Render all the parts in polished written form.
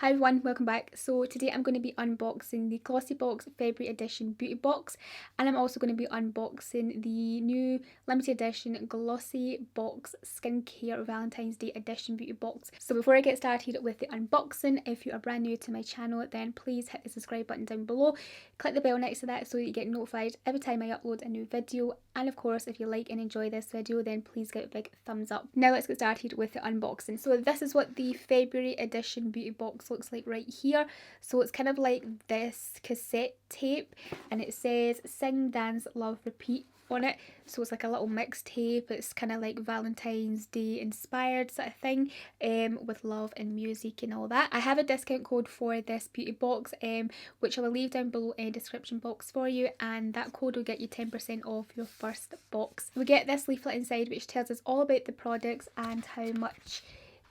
Hi everyone, welcome back. So today I'm going to be unboxing the Glossybox February edition beauty box, and I'm also going to be unboxing the new limited edition Glossybox skincare Valentine's Day edition beauty box. So before I get started with the unboxing, if you are brand new to my channel, then please hit the subscribe button down below, click the bell next to that so that you get notified every time I upload a new video, and of course if you like and enjoy this video then please give it a big thumbs up. Now let's get started with the unboxing. So this is what the February edition beauty box looks like right here. So it's kind of like this cassette tape, and it says Sing, Dance, Love, Repeat on it. So it's like a little mixtape. It's kind of like Valentine's Day inspired sort of thing, with love and music and all that. I have a discount code for this beauty box, which I will leave down below in the description box for you, and that code will get you 10% off your first box. We get this leaflet inside which tells us all about the products and how much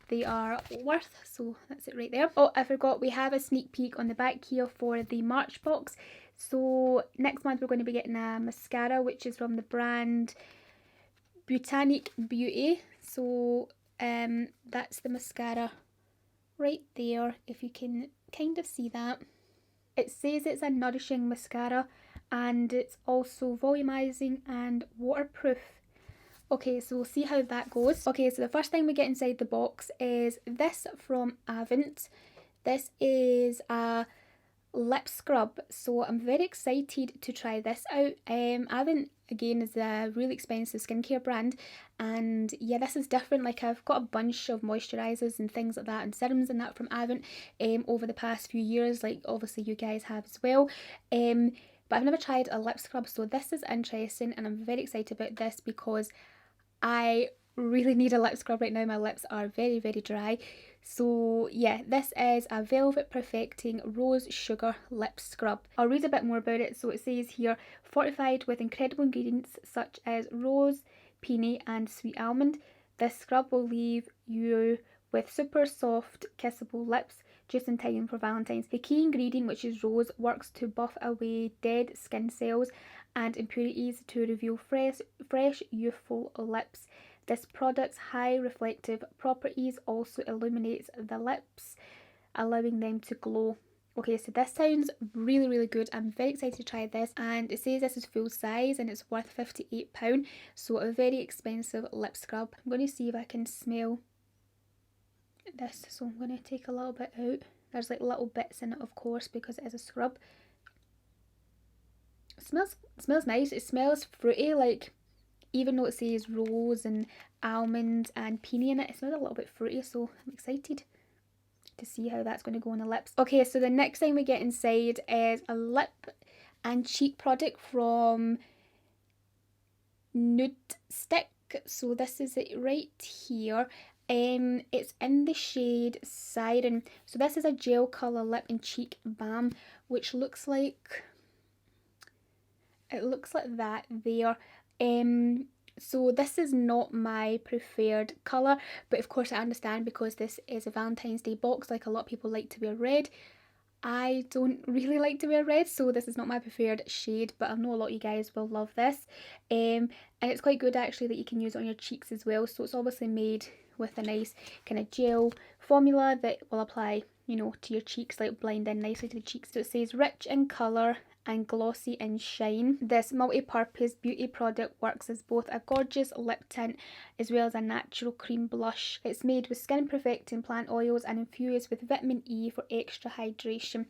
they are worth. So that's it right there. Oh, I forgot, we have a sneak peek on the back here for the March box. So next month we're going to be getting a mascara which is from the brand Botanic Beauty. So that's the mascara right there, if you can kind of see that. It says it's a nourishing mascara and it's also volumizing and waterproof. Okay, so we'll see how that goes. Okay, so the first thing we get inside the box is this from Avent. This is a lip scrub, so I'm very excited to try this out. Avent again is a really expensive skincare brand, and yeah, this is different. Like, I've got a bunch of moisturizers and things like that and serums and that from Avent over the past few years, like obviously you guys have as well. But I've never tried a lip scrub, so this is interesting and I'm very excited about this because I really need a lip scrub right now. My lips are very, very dry. So yeah, this is a Velvet Perfecting Rose Sugar Lip Scrub. I'll read a bit more about it. So it says here, fortified with incredible ingredients such as rose, peony and sweet almond, this scrub will leave you with super soft, kissable lips just in time for Valentine's. The key ingredient, which is rose, works to buff away dead skin cells and impurities to reveal fresh, youthful lips. This product's high reflective properties also illuminates the lips, allowing them to glow. Okay, so this sounds really, really good. I'm very excited to try this, and it says this is full size and it's worth £58, so a very expensive lip scrub. I'm going to see if I can smell this, so I'm going to take a little bit out. There's like little bits in it, of course, because it is a scrub. It smells nice. It smells fruity, like, even though it says rose and almond and peony in it, it smells a little bit fruity, so I'm excited to see how that's going to go on the lips. Okay, so the next thing we get inside is a lip and cheek product from Nude Stick. So this is it right here. It's in the shade Siren. So this is a gel colour lip and cheek balm, which looks like, it looks like that there. So this is not my preferred colour, but of course I understand because this is a Valentine's Day box. Like, a lot of people like to wear red. I don't really like to wear red, so this is not my preferred shade, but I know a lot of you guys will love this. And it's quite good actually that you can use it on your cheeks as well. So it's obviously made with a nice kind of gel formula that will apply, you know, to your cheeks, like blend in nicely to the cheeks. So it says rich in colour and glossy in shine. This multi-purpose beauty product works as both a gorgeous lip tint as well as a natural cream blush. It's made with skin perfecting plant oils and infused with vitamin E for extra hydration.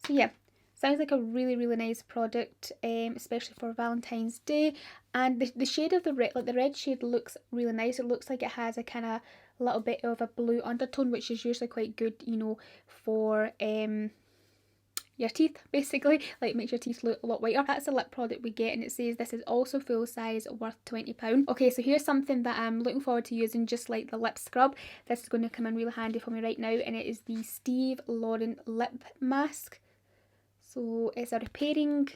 So yeah, sounds like a really, really nice product, especially for Valentine's Day. And the shade of the red, like the red shade, looks really nice. It looks like it has a kind of little bit of a blue undertone, which is usually quite good, you know, for your teeth, basically, like makes your teeth look a lot whiter. That's the lip product we get, and it says this is also full size, worth £20. Okay, so here's something that I'm looking forward to using, just like the lip scrub. This is going to come in really handy for me right now, and it is the Steve Lauren lip mask. So it's a repairing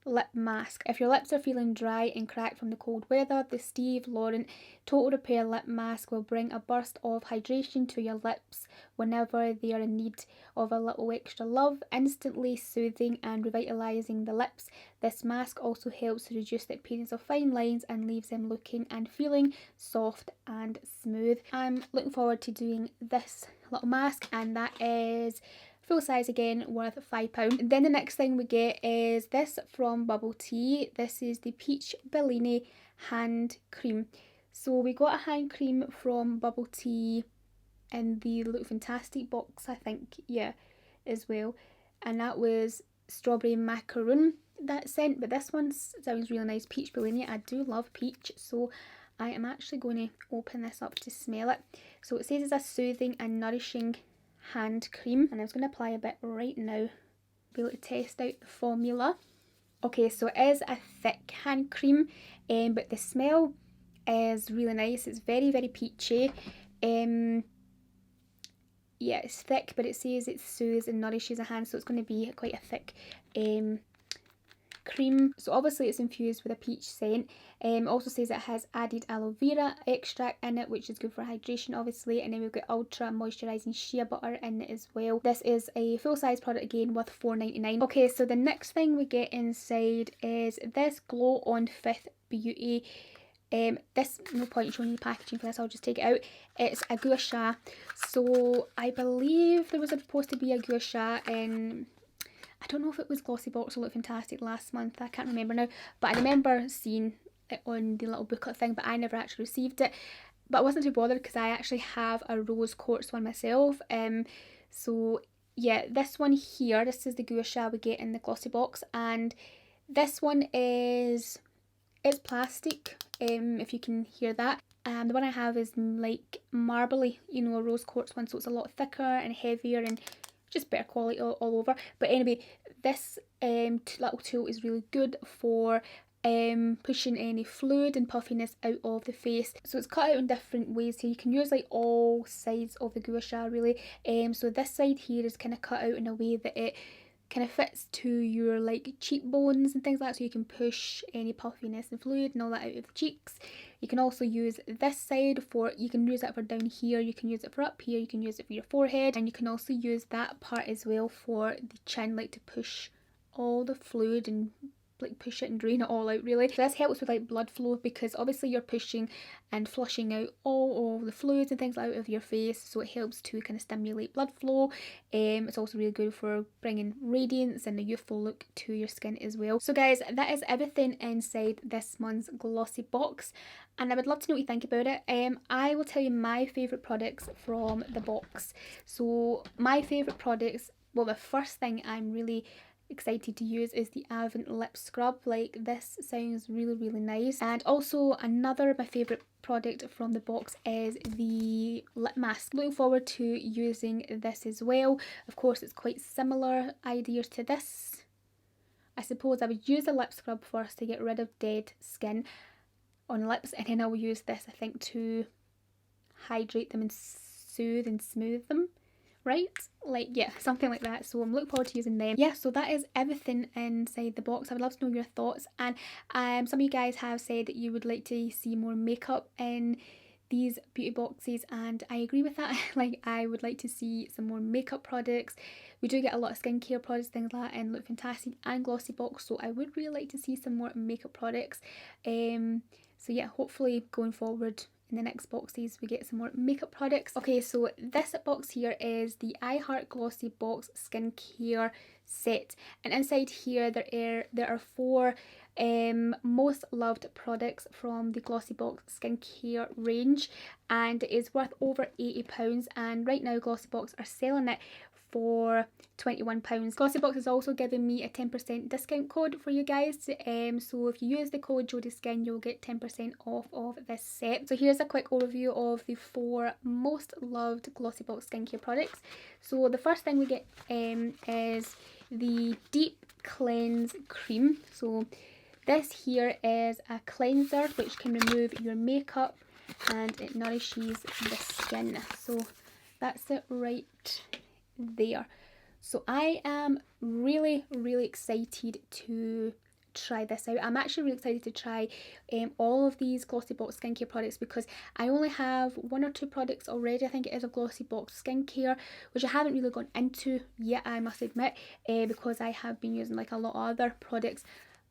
lip mask. If your lips are feeling dry and cracked from the cold weather, the Steve Lauren Total Repair Lip Mask will bring a burst of hydration to your lips whenever they are in need of a little extra love, instantly soothing and revitalising the lips. This mask also helps to reduce the appearance of fine lines and leaves them looking and feeling soft and smooth. I'm looking forward to doing this little mask, and that is full size again, worth £5. Then the next thing we get is this from Bubble Tea. This is the Peach Bellini hand cream. So we got a hand cream from Bubble Tea in the Look Fantastic box, I think, yeah, as well. And that was strawberry macaroon that scent, but this one sounds really nice, Peach Bellini. I do love peach, so I am actually going to open this up to smell it. So it says it's a soothing and nourishing hand cream, and I'm just going to apply a bit right now, be able to test out the formula. Okay, so it is a thick hand cream, but the smell is really nice. It's very, very peachy. Yeah, it's thick, but it says it soothes and nourishes a hand, so it's going to be quite a thick cream. So obviously it's infused with a peach scent. Also says it has added aloe vera extract in it, which is good for hydration obviously, and then we've got ultra moisturizing shea butter in it as well. This is a full size product again, worth £4.99. Okay, so the next thing we get inside is this Glow on Fifth Beauty. This, no point in showing you the packaging for this, I'll just take it out. It's a gua sha. So I believe there was supposed to be a gua sha in, I don't know if it was Glossybox or Look Fantastic last month, I can't remember now, but I remember seeing it on the little booklet thing, but I never actually received it. But I wasn't too bothered because I actually have a rose quartz one myself. So yeah, this one here, this is the gua sha we get in the Glossybox, and this one is, it's plastic, if you can hear that. The one I have is like marbly, you know, a rose quartz one, so it's a lot thicker and heavier and just better quality all over. But anyway, this little tool is really good for pushing any fluid and puffiness out of the face. So it's cut out in different ways, so you can use like all sides of the gua sha really. So this side here is kind of cut out in a way that it kind of fits to your like cheekbones and things like that, so you can push any puffiness and fluid and all that out of the cheeks. You can also use this side for, you can use it for down here, you can use it for up here, you can use it for your forehead, and you can also use that part as well for the chin, like to push all the fluid and like push it and drain it all out really. So this helps with like blood flow, because obviously you're pushing and flushing out all of the fluids and things out of your face, so it helps to kind of stimulate blood flow. It's also really good for bringing radiance and a youthful look to your skin as well. So guys, that is everything inside this month's Glossy box, and I would love to know what you think about it. I will tell you my favourite products from the box. So my favourite products, well, the first thing I'm really excited to use is the Avon lip scrub. Like, this sounds really nice. And also another of my favourite product from the box is the lip mask. Looking forward to using this as well. Of course, it's quite similar ideas to this. I suppose I would use the lip scrub first to get rid of dead skin on lips, and then I will use this, I think, to hydrate them and soothe and smooth them, right? Like, yeah, something like that. So I'm looking forward to using them. Yeah, so that is everything inside the box. I would love to know your thoughts, and some of you guys have said that you would like to see more makeup in these beauty boxes, and I agree with that. Like, I would like to see some more makeup products. We do get a lot of skincare products, things like that, in Look Fantastic and Glossybox, so I would really like to see some more makeup products. So yeah, hopefully going forward in the next boxes we get some more makeup products. Okay, so this box here is the I Heart Glossybox skincare set, and inside here there are 4 most loved products from the Glossybox skincare range, and it is worth over £80, and right now Glossybox are selling it for £21. Glossybox is also giving me a 10% discount code for you guys, so if you use the code JodieSkin you'll get 10% off of this set. So here's a quick overview of the 4 most loved Glossybox skincare products. So the first thing we get is the Deep Cleanse Cream. So this here is a cleanser which can remove your makeup and it nourishes the skin. So that's it right there. So I am really excited to try this out. I'm actually really excited to try all of these Glossybox skincare products because I only have 1 or 2 products already, I think it is, of Glossybox skincare, which I haven't really gone into yet, I must admit, because I have been using like a lot of other products.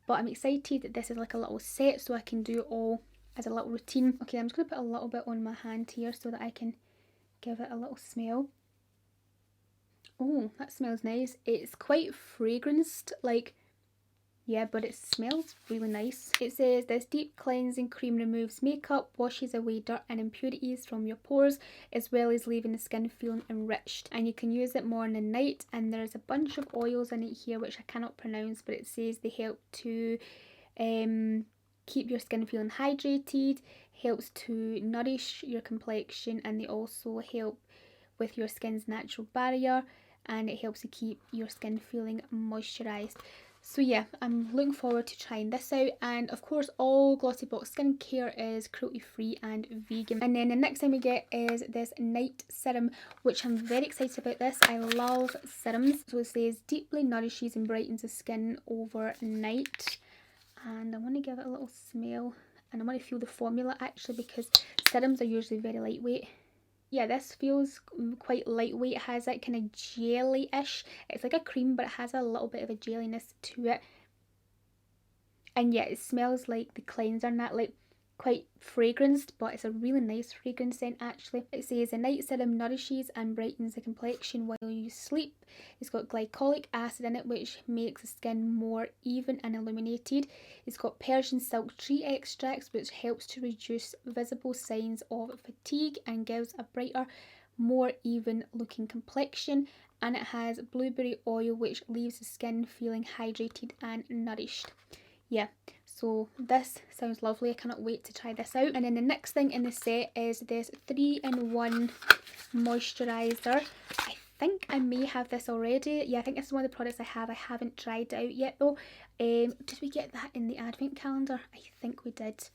But I'm excited that this is like a little set so I can do it all as a little routine. Okay, I'm just going to put a little bit on my hand here so that I can give it a little smell. Oh, that smells nice. It's quite fragranced, like, yeah, but it smells really nice. It says this deep cleansing cream removes makeup, washes away dirt and impurities from your pores, as well as leaving the skin feeling enriched. And you can use it morning and night. And there's a bunch of oils in it here which I cannot pronounce, but it says they help to keep your skin feeling hydrated, helps to nourish your complexion, and they also help with your skin's natural barrier, and it helps to keep your skin feeling moisturized. So yeah, I'm looking forward to trying this out, and of course all Glossybox skincare is cruelty free and vegan. And then the next thing we get is this night serum, which I'm very excited about. This, I love serums. So it says deeply nourishes and brightens the skin overnight, and I want to give it a little smell, and I want to feel the formula actually, because serums are usually very lightweight. Yeah, this feels quite lightweight. It has that kind of jelly-ish. It's like a cream, but it has a little bit of a jelliness to it. And yeah, it smells like the cleanser and that, like quite fragranced, but it's a really nice fragrance scent actually. It says a night serum nourishes and brightens the complexion while you sleep. It's got glycolic acid in it, which makes the skin more even and illuminated. It's got Persian silk tree extracts, which helps to reduce visible signs of fatigue and gives a brighter, more even looking complexion. And it has blueberry oil, which leaves the skin feeling hydrated and nourished. Yeah, so this sounds lovely. I cannot wait to try this out. And then the next thing in the set is this 3-in-1 moisturizer. I think I may have this already. Yeah, I think this is one of the products I have. I haven't tried it out yet though. Did we get that in the advent calendar? I think we did.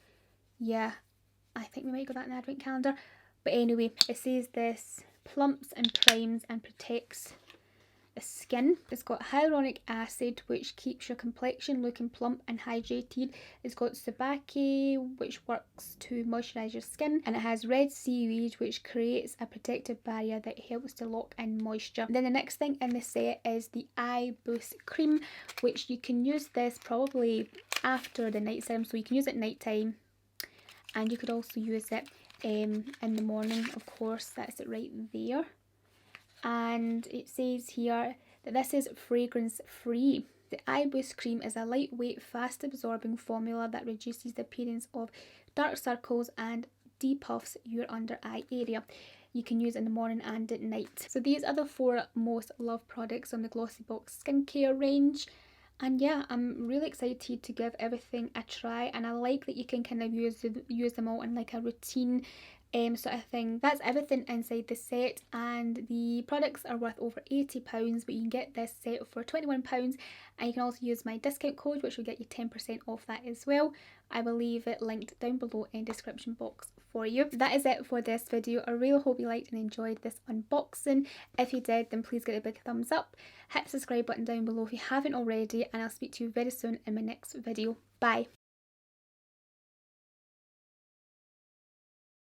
Yeah, I think we might get that in the advent calendar. But anyway, it says this plumps and primes and protects the skin. It's got hyaluronic acid, which keeps your complexion looking plump and hydrated. It's got sabaki, which works to moisturize your skin, and it has red seaweed, which creates a protective barrier that helps to lock in moisture. Then the next thing in the set is the eye boost cream, which you can use this probably after the night serum, so you can use it at night time, and you could also use it in the morning, of course. That's it right there. And it says here that this is fragrance free. The eye boost cream is a lightweight, fast absorbing formula that reduces the appearance of dark circles and depuffs your under eye area. You can use it in the morning and at night. So these are the 4 most loved products on the Glossybox skincare range. And yeah, I'm really excited to give everything a try, and I like that you can kind of use them all in like a routine sort of thing. That's everything inside the set, and the products are worth over £80, but you can get this set for £21, and you can also use my discount code, which will get you 10% off that as well. I will leave it linked down below in the description box for you. That is it for this video. I really hope you liked and enjoyed this unboxing. If you did, then please give it a big thumbs up. Hit the subscribe button down below if you haven't already, and I'll speak to you very soon in my next video. Bye!